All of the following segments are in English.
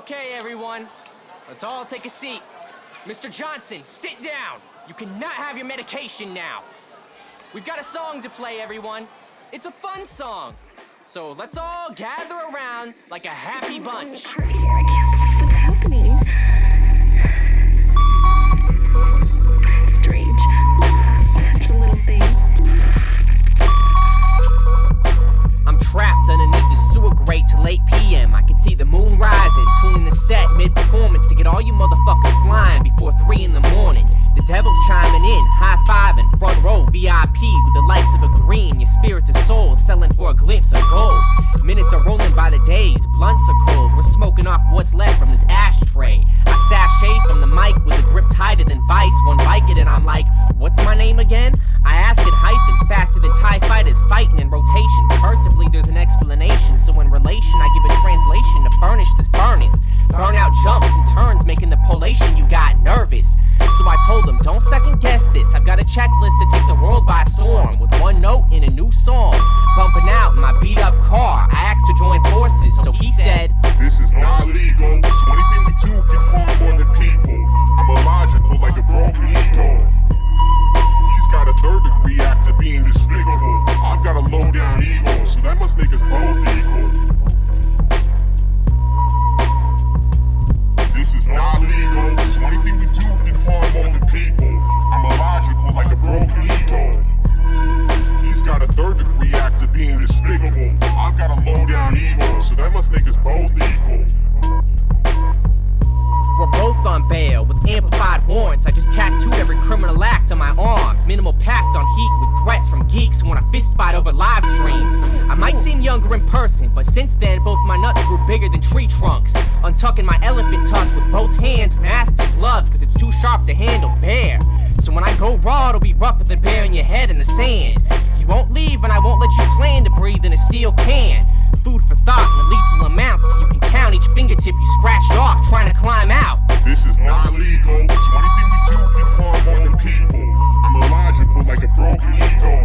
Okay, everyone, let's all take a seat. Mr. Johnson, sit down. You cannot have your medication now. We've got a song to play, everyone. It's a fun song. So let's all gather around like a happy bunch. Party here. I can't believe what's happening. Strange. Such a little thing. I'm trapped underneath the sewer grate till 8 p.m. I can see the moon rising, tuning the set mid-performance to get all you motherfuckers flying before 3 in the morning. The devil's chiming in, high-fiving, front row VIP with the likes of a green, your spirit to soul, selling for a glimpse of gold. Minutes are rolling by the days, blunts are cold, we're smoking off what's left from this ashtray. I sashay from the mic with a grip tighter than vice, one bike it and I'm like, what's my name again? I ask in hyphens, faster than TIE fighters fighting in rotation. Cursively there's an explanation, so in relation I give a translation to furnish this furnace. Burnout jumps and turns, making the polation you got nervous. So I told him, don't second guess this. I've got a checklist to take the world by storm, with one note in a new song, bumping out in my beat up car. I asked to join forces, so he said, this is not legal, so anything we do can harm other people. I'm illogical like a broken ego. He's got a third-degree act of being despicable. I've got a low-down ego, so that must make us both equal. This is not legal, so anything we do can harm other people. I'm illogical like a broken ego. He's got a third-degree act of being despicable. I've got a low-down ego, so that must make us both equal. we're both on bail with amplified warrants. I just tattooed every criminal act on my arm. Minimal pact on heat with threats from geeks who want a fist fight over live streams. I might seem younger in person, but since then both my nuts grew bigger than tree trunks. Untucking my elephant tusk with both hands, masked in gloves, cause it's too sharp to handle bare. So when I go raw, it'll be rougher than burying your head in the sand. You won't leave and I won't let you plan to breathe in a steel can. Food for thought in lethal amounts so you can count each fingertip you scratched off trying to climb out. This is not legal, so anything we do can harm other people. I'm illogical like a broken ego.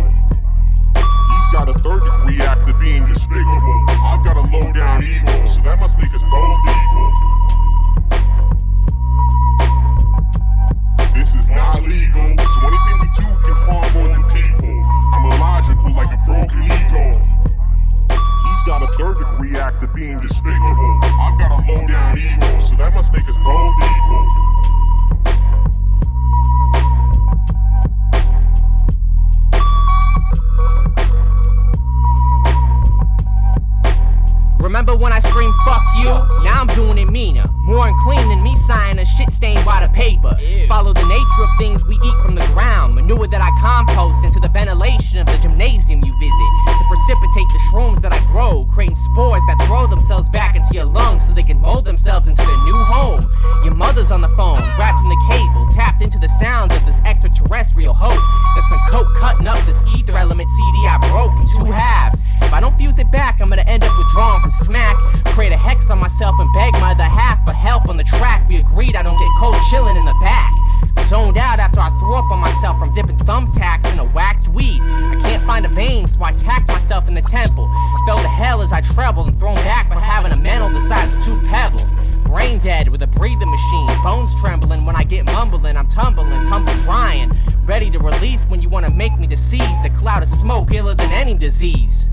He's got a third-degree act of being despicable. I've got a low-down ego, so that must make us both equal. This is not legal, so anything we do can harm other people. I'm illogical like a broken ego. He's got a third-degree act of being despicable. I've got a low-down ego, so that must make us both equal. Remember when I screamed fuck you? Now I'm doing it meaner, more unclean than me signing a shit stained white paper. Follow the nature of things we eat from the ground, manure that I compost into the ventilation of the gymnasium you visit, to precipitate the shrooms that I grow, creating spores that throw themselves back into your lungs so they can mold themselves into their new home. Your mother's on the phone, wrapped in the cable, tapped into the sounds of this extraterrestrial hope that's been coke cutting up this ether element CD I broke in two halves. If I don't fuse it back, I'm gonna end up withdrawing from smack, create a hex on myself and beg my other half for help on the track. We agreed I don't get cold chilling in the back. Zoned out after I threw up on myself from dipping thumbtacks in a waxed weed. I can't find a vein, so I tacked myself in the temple. Fell to hell as I trebled and thrown back for having a mental the size of 2 pebbles. Brain dead with a breathing machine, bones trembling when I get mumbling. I'm tumbling, tumble drying, ready to release when you wanna make me deceased. A cloud of smoke iller than any disease.